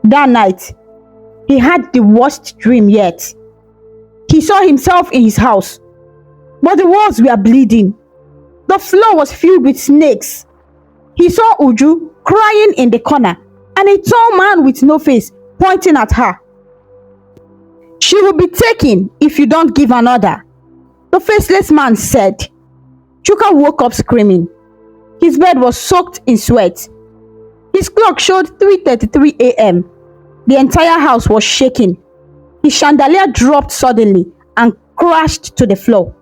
That night, he had the worst dream yet. He saw himself in his house, but the walls were bleeding. The floor was filled with snakes. He saw Uju crying in the corner and a tall man with no face pointing at her. "She will be taken if you don't give another," the faceless man said. Chuka woke up screaming. His bed was soaked in sweat. His clock showed 3:33 a.m. The entire house was shaking. His chandelier dropped suddenly and crashed to the floor.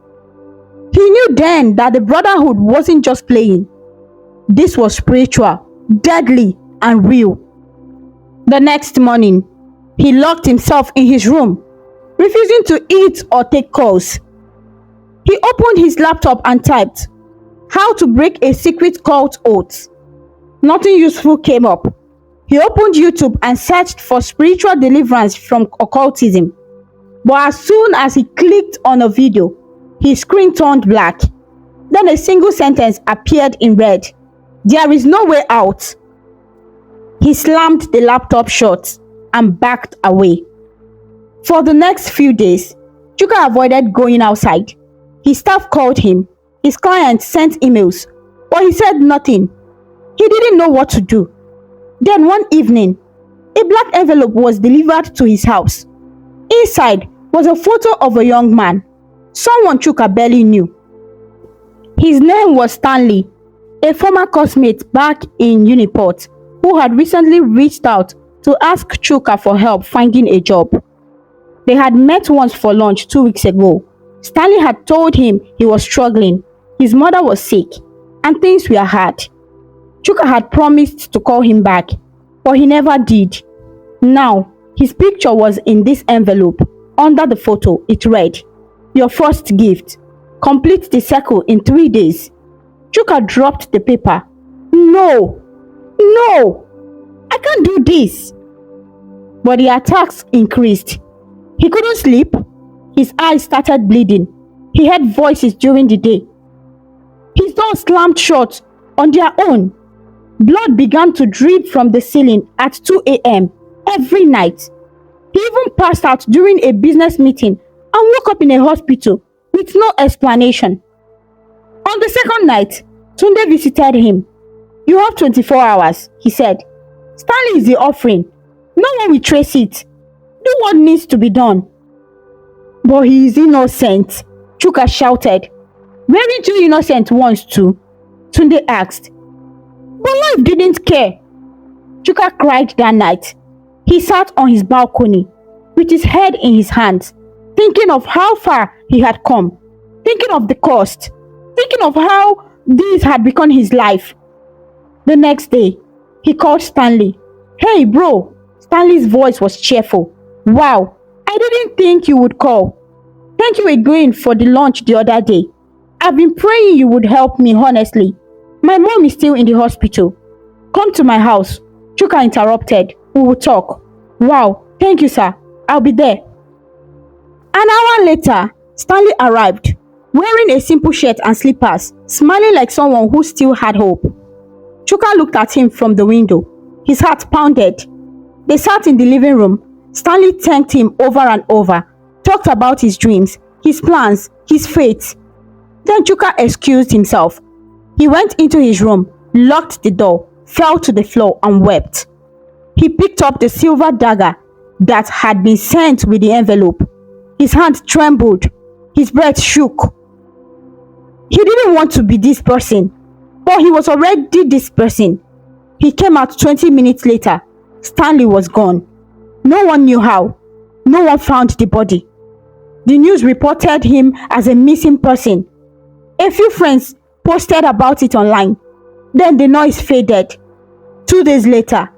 He knew then that the brotherhood wasn't just playing. This was spiritual, deadly, and real. The next morning, he locked himself in his room, refusing to eat or take calls. He opened his laptop and typed, "How to break a secret cult oath." Nothing useful came up. He opened YouTube and searched for spiritual deliverance from occultism. But as soon as he clicked on a video, his screen turned black. Then a single sentence appeared in red. "There is no way out." He slammed the laptop shut and backed away. For the next few days, Chuka avoided going outside. His staff called him. His clients sent emails, but he said nothing. He didn't know what to do. Then one evening, a black envelope was delivered to his house. Inside was a photo of a young man, someone Chuka barely knew. His name was Stanley, a former classmate back in Uniport who had recently reached out to ask Chuka for help finding a job. They had met once for lunch 2 weeks ago. Stanley had told him he was struggling, his mother was sick, and things were hard. Chuka had promised to call him back, but he never did. Now, his picture was in this envelope. Under the photo, it read, "Your first gift. Complete the circle in 3 days." Chuka dropped the paper. No! I can't do this. But the attacks increased. He couldn't sleep. His eyes started bleeding. He heard voices during the day. His door slammed shut on their own. Blood began to drip from the ceiling at 2 a.m. every night. He even passed out during a business meeting and woke up in a hospital with no explanation. On the second night, Tunde visited him. "You have 24 hours, he said. "Stanley is the offering. No one will trace it. Do what needs to be done." "But he is innocent," Chuka shouted. "Weren't you innocent once too?" Tunde asked. "But life didn't care." Chuka cried that night. He sat on his balcony with his head in his hands, thinking of how far he had come, thinking of the cost, thinking of how this had become his life. The next day, he called Stanley. "Hey bro," Stanley's voice was cheerful. "Wow, I didn't think you would call. Thank you again for the lunch the other day. I've been praying you would help me, honestly. My mom is still in the hospital. Come to my house." Chuka interrupted. "We will talk." "Wow, thank you sir. I'll be there." An hour later, Stanley arrived, wearing a simple shirt and slippers, smiling like someone who still had hope. Chuka looked at him from the window. His heart pounded. They sat in the living room. Stanley thanked him over and over, talked about his dreams, his plans, his fate. Then Chuka excused himself. He went into his room, locked the door, fell to the floor and wept. He picked up the silver dagger that had been sent with the envelope. His hand trembled. His breath shook. He didn't want to be this person, but he was already this person. He came out 20 minutes later. Stanley was gone. No one knew how. No one found the body. The news reported him as a missing person. A few friends posted about it online. Then the noise faded. 2 days later,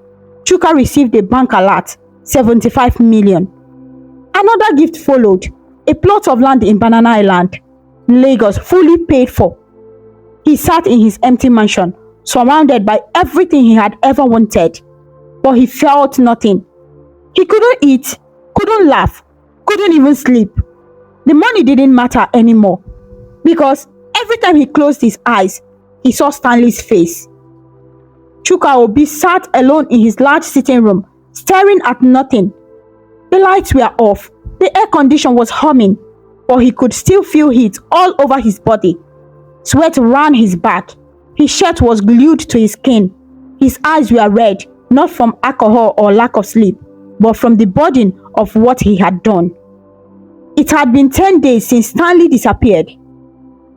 Chuka received a bank alert, 75 million. Another gift followed, a plot of land in Banana Island, Lagos, fully paid for. He sat in his empty mansion, surrounded by everything he had ever wanted, but he felt nothing. He couldn't eat, couldn't laugh, couldn't even sleep. The money didn't matter anymore, because every time he closed his eyes, he saw Stanley's face. Chuka Obi sat alone in his large sitting room, staring at nothing. The lights were off, the air condition was humming, but he could still feel heat all over his body. Sweat ran his back. His shirt was glued to his skin. His eyes were red, not from alcohol or lack of sleep, but from the burden of what he had done. It had been 10 days since Stanley disappeared.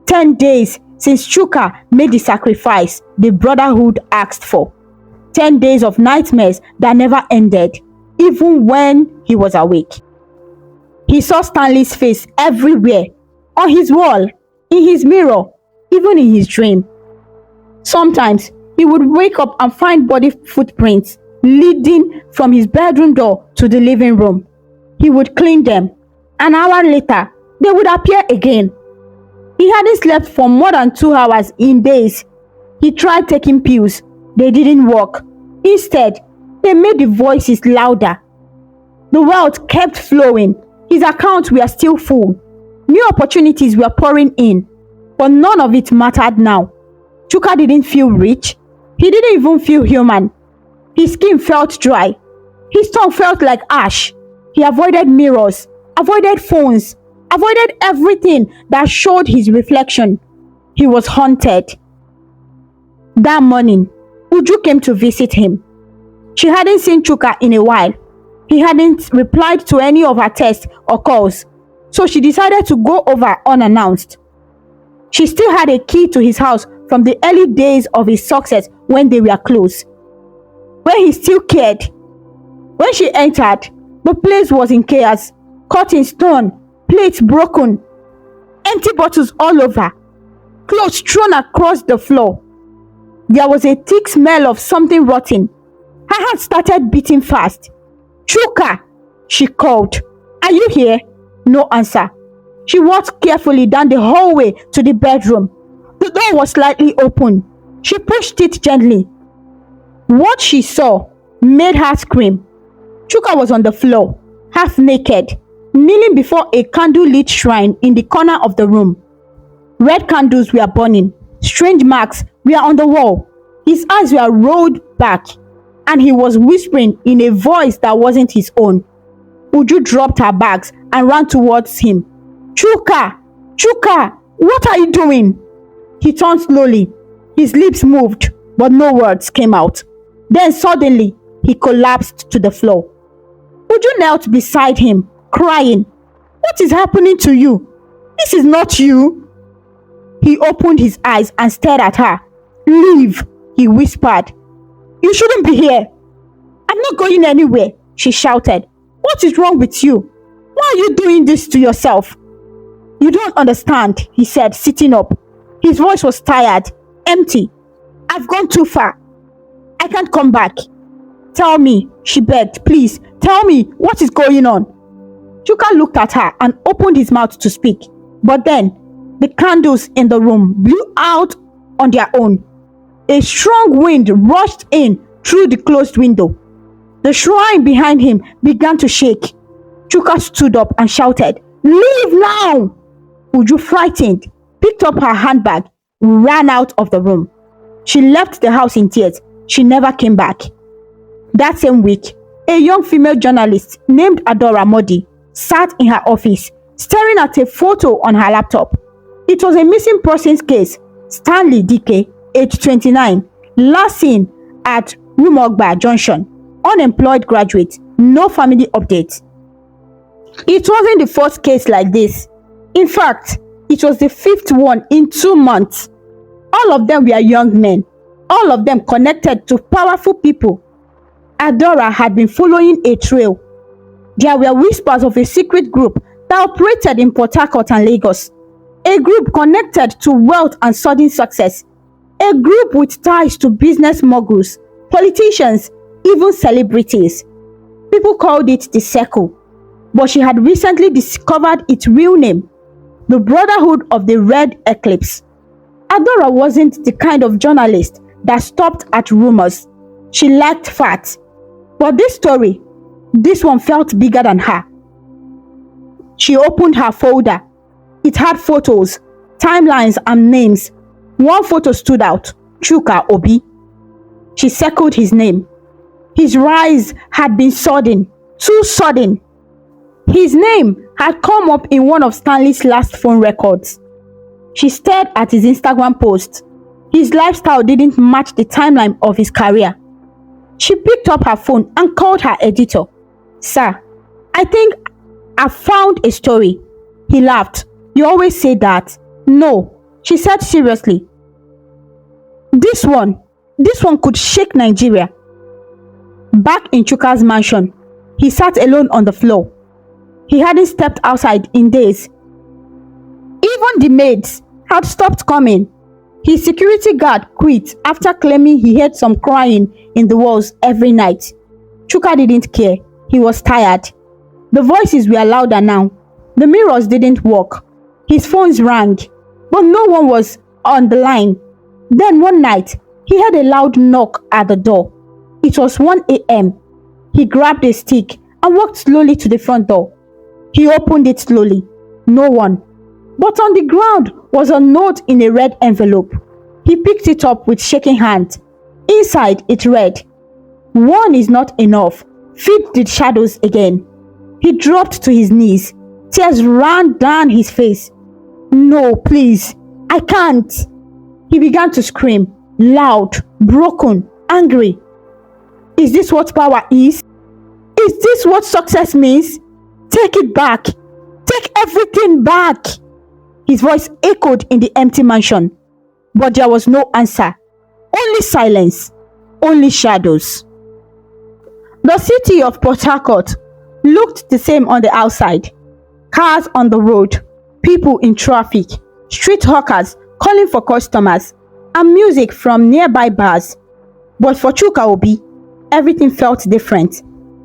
10 days since Chuka made the sacrifice the Brotherhood asked for. 10 days of nightmares that never ended, even when he was awake. He saw Stanley's face everywhere, on his wall, in his mirror, even in his dream. Sometimes he would wake up and find body footprints leading from his bedroom door to the living room. He would clean them. An hour later, they would appear again. He hadn't slept for more than 2 hours in days. He tried taking pills. They didn't work. Instead, they made the voices louder. The wealth kept flowing. His accounts were still full. New opportunities were pouring in. But none of it mattered now. Chuka didn't feel rich. He didn't even feel human. His skin felt dry. His tongue felt like ash. He avoided mirrors, avoided phones, avoided everything that showed his reflection. He was haunted. That morning, Uju came to visit him. She hadn't seen Chuka in a while. He hadn't replied to any of her texts or calls, so she decided to go over unannounced. She still had a key to his house from the early days of his success when they were close, where he still cared. When she entered, the place was in chaos. Curtains torn, plates broken, empty bottles all over, clothes thrown across the floor. There was a thick smell of something rotten. Her heart started beating fast. "Chuka!" she called. "Are you here?" No answer. She walked carefully down the hallway to the bedroom. The door was slightly open. She pushed it gently. What she saw made her scream. Chuka was on the floor, half naked, kneeling before a candlelit shrine in the corner of the room. Red candles were burning. Strange marks were on the wall. His eyes were rolled back, and he was whispering in a voice that wasn't his own. Uju dropped her bags and ran towards him. "Chuka! Chuka! What are you doing?" He turned slowly. His lips moved, but no words came out. Then suddenly, he collapsed to the floor. Uju knelt beside him, crying. "What is happening to you? This is not you." He opened his eyes and stared at her. "Leave," he whispered. "You shouldn't be here." "I'm not going anywhere," she shouted. "What is wrong with you? Why are you doing this to yourself?" "You don't understand," he said, sitting up. His voice was tired, empty. "I've gone too far. I can't come back. Tell me," she begged. "Please, tell me what is going on." Chuka looked at her and opened his mouth to speak. But then, the candles in the room blew out on their own. A strong wind rushed in through the closed window. The shrine behind him began to shake. Chuka stood up and shouted, "Leave now!" Uju, frightened, picked up her handbag, ran out of the room. She left the house in tears. She never came back. That same week, a young female journalist named Adora Modi sat in her office, staring at a photo on her laptop. It was a missing persons case. Stanley Dike, age 29, last seen at Rumogba Junction, unemployed graduate, no family updates. It wasn't the first case like this. In fact, it was the 5th one in 2 months. All of them were young men, all of them connected to powerful people. Adora had been following a trail. There were whispers of a secret group that operated in Port Harcourt and Lagos. A group connected to wealth and sudden success. A group with ties to business moguls, politicians, even celebrities. People called it the Circle, but she had recently discovered its real name, the Brotherhood of the Red Eclipse. Adora wasn't the kind of journalist that stopped at rumors. She liked facts. But this story, this one felt bigger than her. She opened her folder. It had photos, timelines, and names. One photo stood out, Chuka Obi. She circled his name. His rise had been sudden, too sudden. His name had come up in one of Stanley's last phone records. She stared at his Instagram post. His lifestyle didn't match the timeline of his career. She picked up her phone and called her editor. "Sir, I think I found a story." He laughed. "You always say that." "No," she said seriously. This one could shake Nigeria." Back in Chuka's mansion, he sat alone on the floor. He hadn't stepped outside in days. Even the maids had stopped coming. His security guard quit after claiming he heard some crying in the walls every night. Chuka didn't care. He was tired. The voices were louder now. The mirrors didn't work. His phones rang, but no one was on the line. Then one night, he heard a loud knock at the door. It was 1 a.m. He grabbed a stick and walked slowly to the front door. He opened it slowly. No one. But on the ground was a note in a red envelope. He picked it up with shaking hand. Inside it read, "One is not enough. Feed the shadows again." He dropped to his knees. Tears ran down his face. "No, please. I can't." He began to scream, loud, broken, angry. Is this what power is? Is this what success means? Take it back. Take everything back. His voice echoed in the empty mansion, but there was no answer. Only silence. Only shadows. The city of Port Harcourt looked the same on the outside. Cars on the road, people in traffic, street hawkers calling for customers, and music from nearby bars. But for Chuka Obi, everything felt different.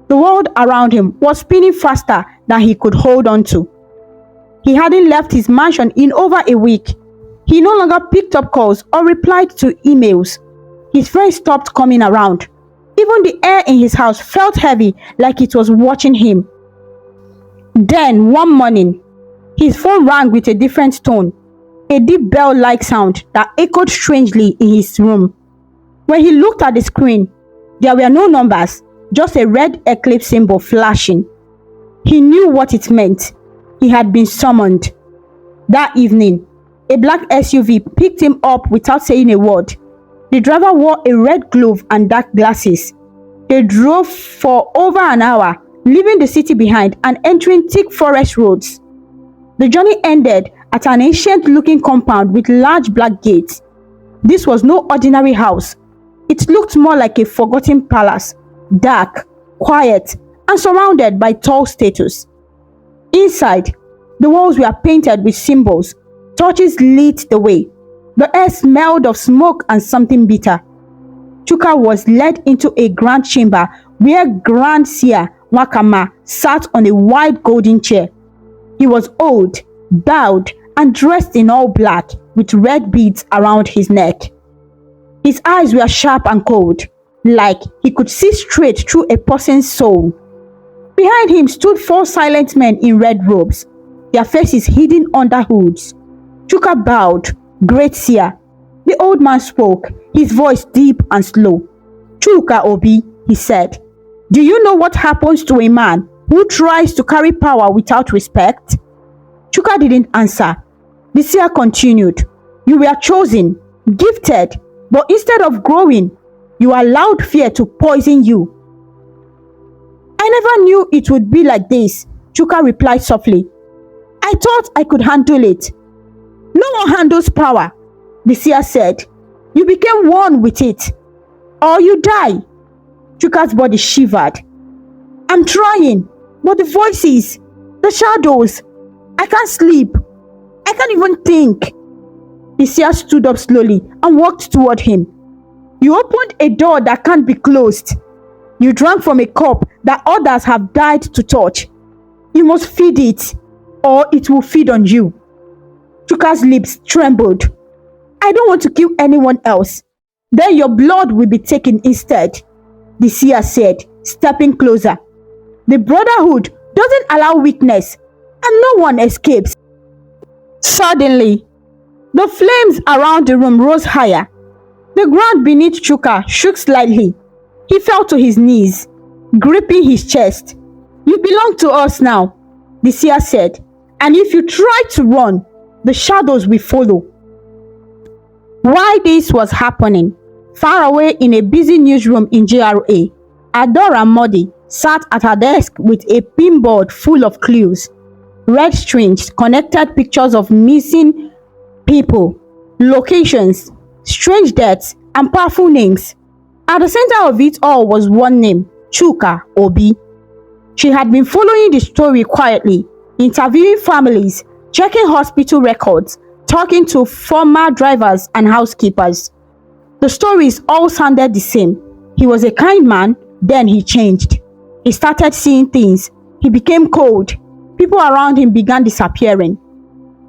The world around him was spinning faster than he could hold on to. He hadn't left his mansion in over a week. He no longer picked up calls or replied to emails. His friends stopped coming around. Even the air in his house felt heavy, like it was watching him. Then, one morning, his phone rang with a different tone, a deep bell-like sound that echoed strangely in his room. When he looked at the screen, there were no numbers, just a red eclipse symbol flashing. He knew what it meant. He had been summoned. That evening, a black SUV picked him up without saying a word. The driver wore a red glove and dark glasses. They drove for over an hour, leaving the city behind and entering thick forest roads. The journey ended at an ancient-looking compound with large black gates. This was no ordinary house. It looked more like a forgotten palace, dark, quiet, and surrounded by tall statues. Inside, the walls were painted with symbols. Torches lit the way. The air smelled of smoke and something bitter. Chuka was led into a grand chamber where Grand Seer Wakama sat on a wide golden chair. He was old, bowed, and dressed in all black with red beads around his neck. His eyes were sharp and cold, like he could see straight through a person's soul. Behind him stood 4 silent men in red robes, their faces hidden under hoods. Chuka bowed. "Great Seer." The old man spoke, his voice deep and slow. "Chuka Obi," he said, "do you know what happens to a man who tries to carry power without respect?" Chuka didn't answer. The seer continued, "You were chosen, gifted, but instead of growing, you allowed fear to poison you." "I never knew it would be like this," Chuka replied softly. "I thought I could handle it." "No one handles power," the seer said. "You became one with it, or you die." Chuka's body shivered. "I'm trying, but the voices, the shadows, I can't sleep. I can't even think." The seer stood up slowly and walked toward him. "You opened a door that can't be closed. You drank from a cup that others have died to touch. You must feed it, or it will feed on you." Chuka's lips trembled. "I don't want to kill anyone else. Then your blood will be taken instead," the seer said, stepping closer. "The Brotherhood doesn't allow weakness, and no one escapes." Suddenly, the flames around the room rose higher. The ground beneath Chuka shook slightly. He fell to his knees, gripping his chest. "You belong to us now," the seer said, "and if you try to run, the shadows will follow." While this was happening, far away in a busy newsroom in GRA, Adora Modi sat at her desk with a pinboard full of clues. Red strings connected pictures of missing people, locations, strange deaths, and powerful names. At the center of it all was one name, Chuka Obi. She had been following the story quietly, interviewing families, checking hospital records, talking to former drivers and housekeepers. The stories all sounded the same. He was a kind man, then he changed. He started seeing things. He became cold. People around him began disappearing.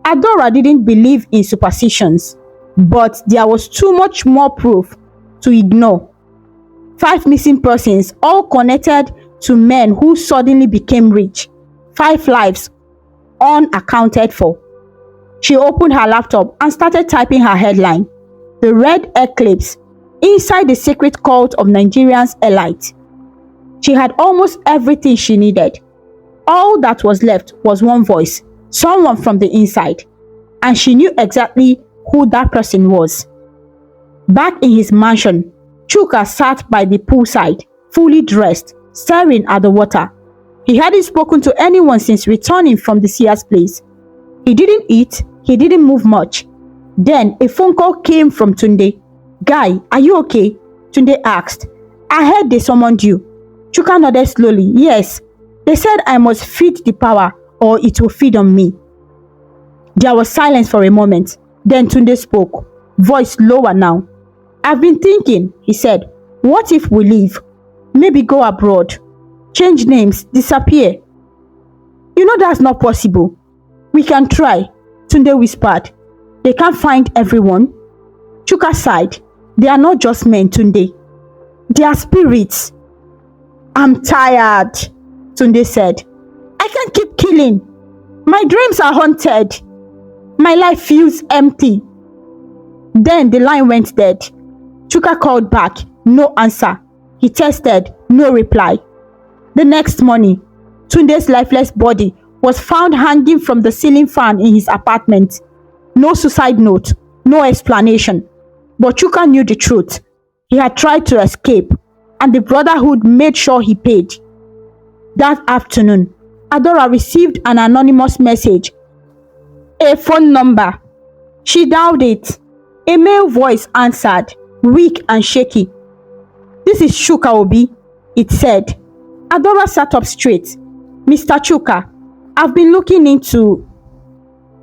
Adora didn't believe in superstitions, but there was too much more proof to ignore. 5 missing persons, all connected to men who suddenly became rich. 5 lives unaccounted for. She opened her laptop and started typing her headline, "The Red Eclipse, Inside the Secret Cult of Nigeria's Elite." She had almost everything she needed. All that was left was one voice, someone from the inside, and she knew exactly who that person was. Back in his mansion, Chuka sat by the poolside, fully dressed, staring at the water. He hadn't spoken to anyone since returning from the seer's place. He didn't eat, he didn't move much. Then a phone call came from Tunde. "Guy, are you okay?" Tunde asked. "I heard they summoned you." Chuka nodded slowly. "Yes, they said I must feed the power or it will feed on me." There was silence for a moment. Then Tunde spoke, voice lower now. "I've been thinking," he said. "What if we leave? Maybe go abroad. Change names, disappear." "You know that's not possible." "We can try," Tunde whispered. "They can't find everyone." Chuka sighed. "They are not just men, Tunde. They are spirits." "I'm tired," Tunde said. "I can't keep killing. My dreams are haunted. My life feels empty." Then the line went dead. Chuka called back. No answer. He texted. No reply. The next morning, Tunde's lifeless body was found hanging from the ceiling fan in his apartment. No suicide note, no explanation. But Chuka knew the truth. He had tried to escape, and the Brotherhood made sure he paid. That afternoon, Adora received an anonymous message. A phone number. She dialed it. A male voice answered, weak and shaky. "This is Chuka Obi," it said. Adora sat up straight. "Mr. Chuka, I've been looking into..."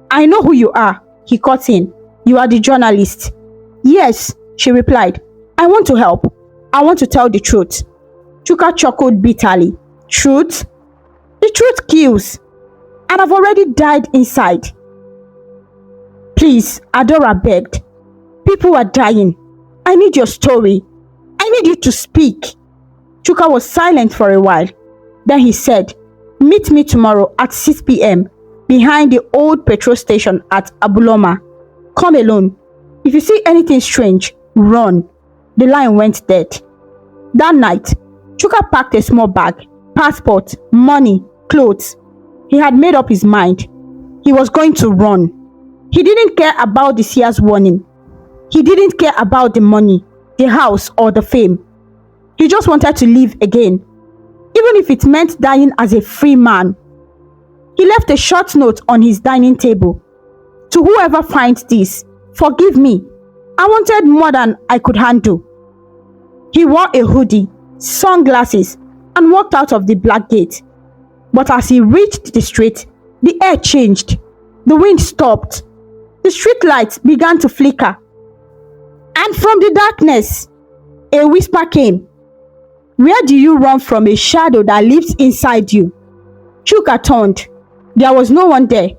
"I know who you are," he cut in. "You are the journalist." "Yes," she replied. "I want to help. I want to tell the truth." Chuka chuckled bitterly. "Truth? The truth kills. And I've already died inside." "Please," Adora begged. "People are dying. I need your story. I need you to speak." Chuka was silent for a while. Then he said, "Meet me tomorrow at 6 p.m. behind the old petrol station at Abuloma. Come alone. If you see anything strange, run." The line went dead. That night, Chuka packed a small bag, passport, money, clothes. He had made up his mind. He was going to run. He didn't care about the seer's warning. He didn't care about the money, the house, or the fame. He just wanted to live again, even if it meant dying as a free man. He left a short note on his dining table. "To whoever finds this, forgive me. I wanted more than I could handle." He wore a hoodie, sunglasses, and walked out of the black gate. But as he reached the street, the air changed. The wind stopped. The street lights began to flicker. And from the darkness, a whisper came. "Where do you run from a shadow that lives inside you?" Chuka turned. There was no one there.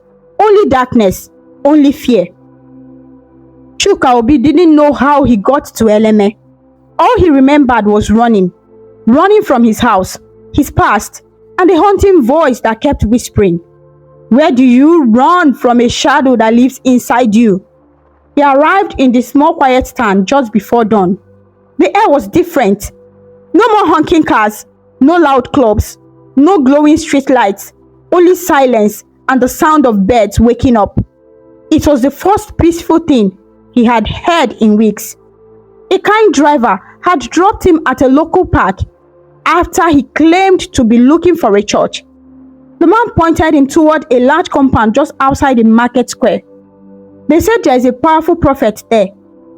Only darkness. Only fear. Chuka Obi didn't know how he got to Eleme. All he remembered was running. Running from his house, his past, and the haunting voice that kept whispering, "Where do you run from a shadow that lives inside you?" He arrived in the small quiet town just before dawn. The air was different. No more honking cars, no loud clubs, no glowing street lights, only silence and the sound of birds waking up. It was the first peaceful thing he had heard in weeks. A kind driver had dropped him at a local park after he claimed to be looking for a church. The man pointed him toward a large compound just outside the market square. They said there is a powerful prophet there,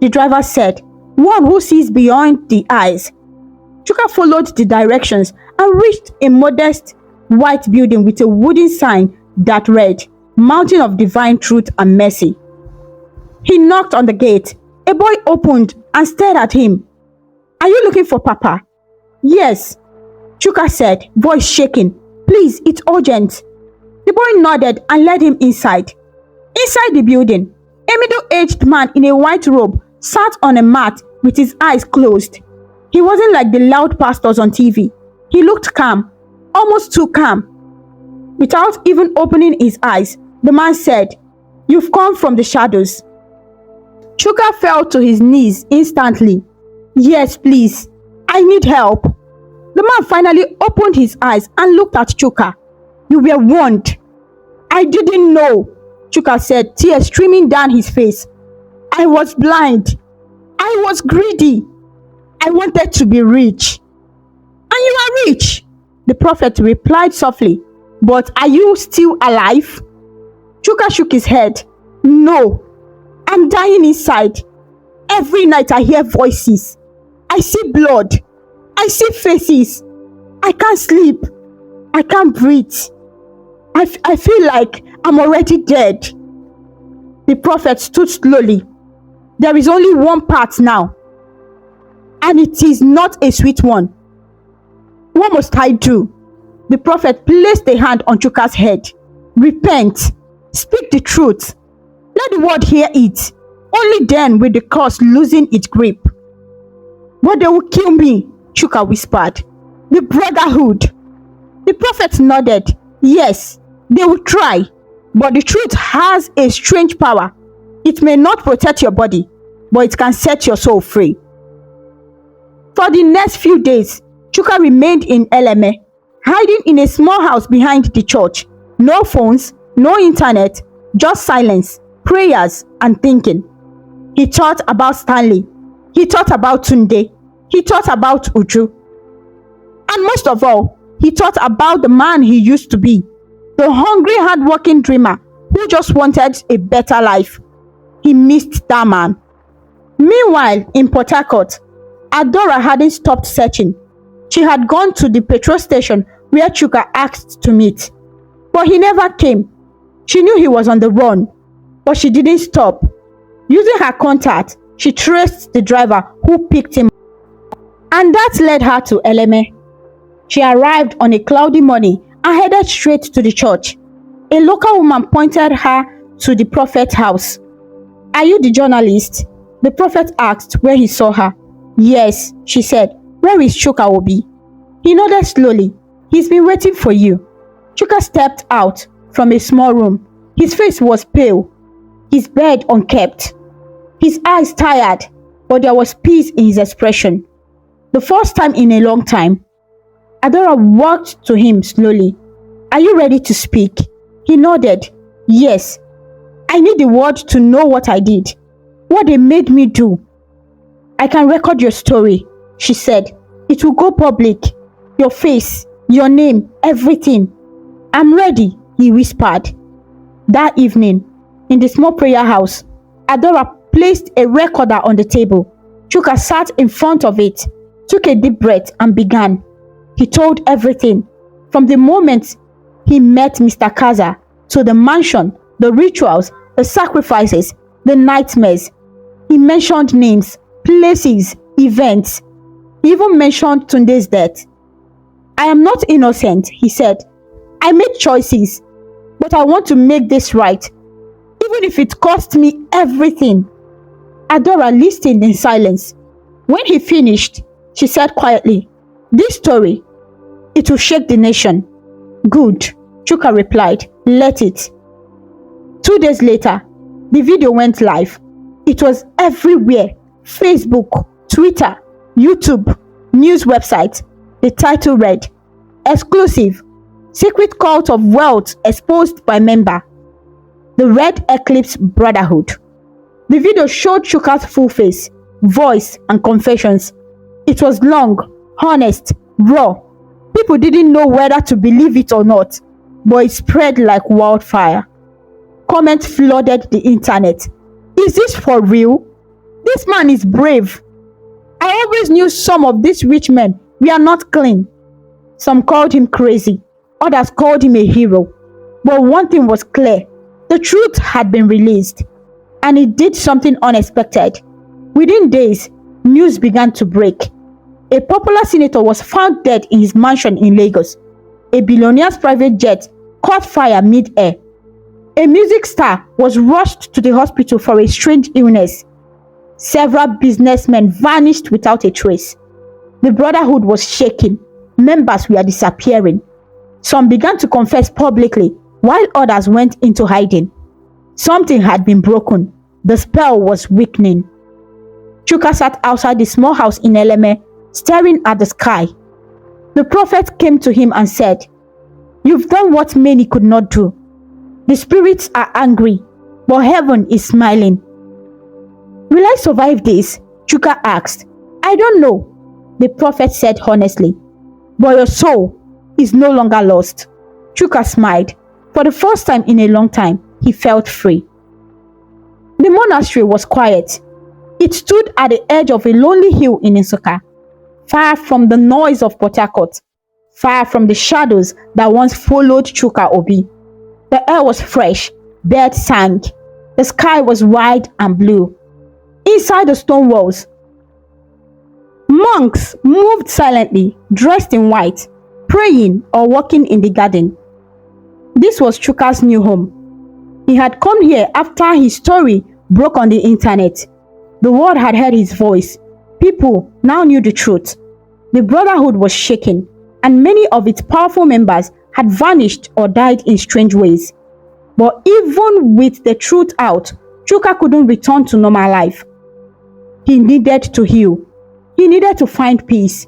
the driver said, one who sees beyond the eyes. Chuka followed the directions and reached a modest white building with a wooden sign that read, Mountain of Divine Truth and Mercy. He knocked on the gate. A boy opened and stared at him. Are you looking for Papa? Yes, Chuka said, voice shaking. Please, it's urgent. The boy nodded and led him inside. Inside the building, a middle-aged man in a white robe sat on a mat with his eyes closed. He wasn't like the loud pastors on TV. He looked calm, almost too calm. Without even opening his eyes, the man said, You've come from the shadows. Chuka fell to his knees instantly. Yes, please. I need help. The man finally opened his eyes and looked at Chuka. You were warned. I didn't know, Chuka said, tears streaming down his face. I was blind. I was greedy. I wanted to be rich. And you are rich, the prophet replied softly. But are you still alive? Chuka shook his head. No, I'm dying inside. Every night I hear voices. I see blood. I see faces. I can't sleep. I can't breathe. I feel like I'm already dead. The prophet stood slowly. There is only one path now. And it is not a sweet one. What must I do? The prophet placed a hand on Chuka's head. Repent. Speak the truth. Let the world hear it. Only then will the curse loosen its grip. But they will kill me, Chuka whispered. The brotherhood. The prophet nodded. Yes, they will try. But the truth has a strange power. It may not protect your body, but it can set your soul free. For the next few days, Chuka remained in Eleme, hiding in a small house behind the church. No phones, no internet, just silence, prayers, and thinking. He thought about Stanley. He thought about Tunde. He thought about Uju. And most of all, he thought about the man he used to be, the hungry, hard-working dreamer who just wanted a better life. He missed that man. Meanwhile, in Port Harcourt, Adora hadn't stopped searching. She had gone to the petrol station where Chuka asked to meet. But he never came. She knew he was on the run, but she didn't stop. Using her contact, she traced the driver who picked him up. And that led her to Eleme. She arrived on a cloudy morning and headed straight to the church. A local woman pointed her to the prophet's house. Are you the journalist? The prophet asked where he saw her. Yes, she said. Where is Chuka Obi? He nodded slowly. He's been waiting for you. Chuka stepped out from a small room. His face was pale, his bed unkept, his eyes tired, but there was peace in his expression. The first time in a long time. Adora walked to him slowly. Are you ready to speak? He nodded. Yes. I need the world to know what I did, what they made me do. I can record your story, she said. It will go public. Your face, your name, everything. I'm ready, he whispered. That evening, in the small prayer house, Adora placed a recorder on the table. Chuka sat in front of it, took a deep breath and began. He told everything, from the moment he met Mr. Kaza to the mansion, the rituals, the sacrifices, the nightmares. He mentioned names, places, events. He even mentioned Tunde's death. I am not innocent, he said. I made choices, but I want to make this right, even if it cost me everything. Adora listened in silence. When he finished, she said quietly, this story, it will shake the nation. Good, Chuka replied. Let it. 2 days later, the video went live. It was everywhere. Facebook, Twitter, YouTube. news website. The title read, "Exclusive, Secret Cult of Wealth Exposed by Member, the Red Eclipse Brotherhood." The video showed Chuka's full face, voice, and confessions. It was long, honest, raw. People didn't know whether to believe it or not, but it spread like wildfire. Comments flooded the internet. "Is this for real? This man is brave. I always knew some of these rich men were not clean." Some called him crazy, others called him a hero. But one thing was clear: the truth had been released, and it did something unexpected. Within days, news began to break. A popular senator was found dead in his mansion in Lagos. A billionaire's private jet caught fire mid-air. A music star was rushed to the hospital for a strange illness. Several businessmen vanished without a trace. The brotherhood was shaking. Members were disappearing. Some began to confess publicly, while others went into hiding. Something had been broken. The spell was weakening. Chuka sat outside the small house in Eleme, staring at the sky. The prophet came to him and said, "You've done what many could not do. The spirits are angry, but heaven is smiling." "Will I survive this?" Chuka asked. "I don't know," the prophet said honestly. "But your soul is no longer lost." Chuka smiled. For the first time in a long time, he felt free. The monastery was quiet. It stood at the edge of a lonely hill in Nsukka, far from the noise of Port Harcourt, far from the shadows that once followed Chuka Obi. The air was fresh, birds sang, the sky was wide and blue. Inside the stone walls, monks moved silently, dressed in white, praying or walking in the garden. This was Chuka's new home. He had come here after his story broke on the internet. The world had heard his voice. People now knew the truth. The brotherhood was shaken, and many of its powerful members had vanished or died in strange ways. But even with the truth out, Chuka couldn't return to normal life. He needed to heal. He needed to find peace.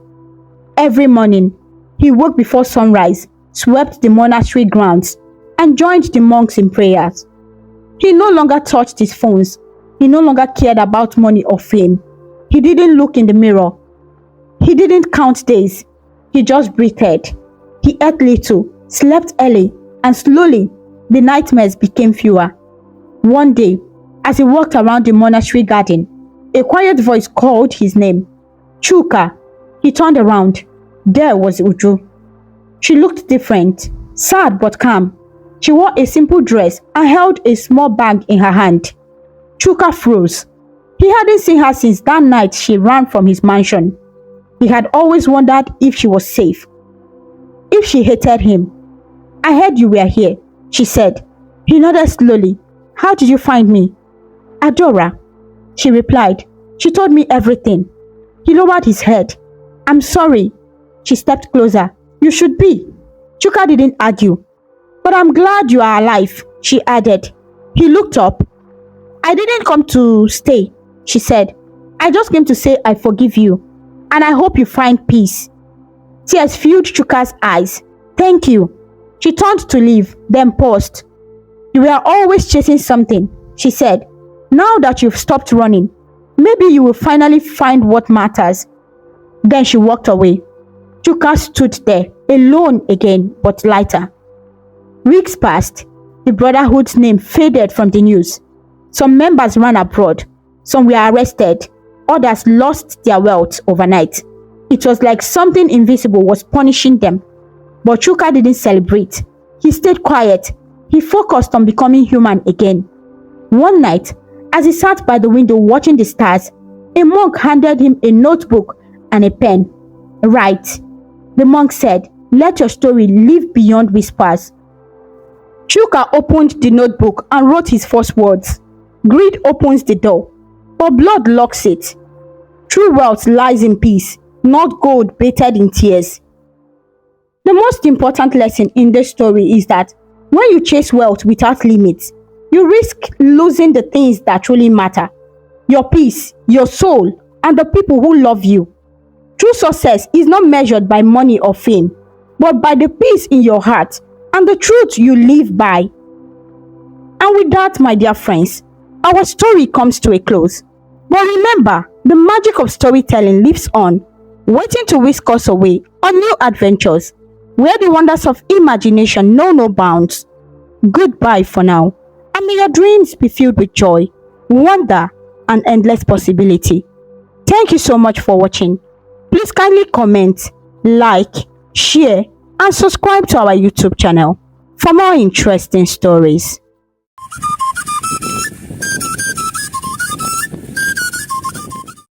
Every morning, he woke before sunrise, swept the monastery grounds, and joined the monks in prayers. He no longer touched his phones. He no longer cared about money or fame. He didn't look in the mirror. He didn't count days. He just breathed. He ate little, slept early, and slowly, the nightmares became fewer. One day, as he walked around the monastery garden, a quiet voice called his name. "Chuka." He turned around. There was Uju. She looked different, sad but calm. She wore a simple dress and held a small bag in her hand. Chuka froze. He hadn't seen her since that night she ran from his mansion. He had always wondered if she was safe, if she hated him. "I heard you were here," she said. He nodded slowly. "How did you find me?" "Adora," she replied. "She told me everything." He lowered his head. "I'm sorry." She stepped closer. "You should be." Chuka didn't argue. "But I'm glad you are alive," she added. He looked up. "I didn't come to stay," she said. "I just came to say I forgive you, and I hope you find peace." Tears filled Chuka's eyes. "Thank you." She turned to leave, then paused. "You were always chasing something," she said. "Now that you've stopped running, maybe you will finally find what matters." Then she walked away. Chuka stood there, alone again, but lighter. Weeks passed. The brotherhood's name faded from the news. Some members ran abroad. Some were arrested. Others lost their wealth overnight. It was like something invisible was punishing them. But Chuka didn't celebrate. He stayed quiet. He focused on becoming human again. One night, as he sat by the window watching the stars, a monk handed him a notebook and a pen. "Write," the monk said. "Let your story live beyond whispers." Chuka opened the notebook and wrote his first words. "Greed opens the door, but blood locks it. True wealth lies in peace, not gold baited in tears." The most important lesson in this story is that when you chase wealth without limits, you risk losing the things that truly matter: your peace, your soul, and the people who love you. True success is not measured by money or fame, but by the peace in your heart and the truth you live by. And with that, my dear friends, our story comes to a close. But remember, the magic of storytelling lives on, waiting to whisk us away on new adventures, where the wonders of imagination know no bounds. Goodbye for now, and may your dreams be filled with joy, wonder, and endless possibility. Thank you so much for watching. Please kindly comment, like, share, and subscribe to our YouTube channel for more interesting stories.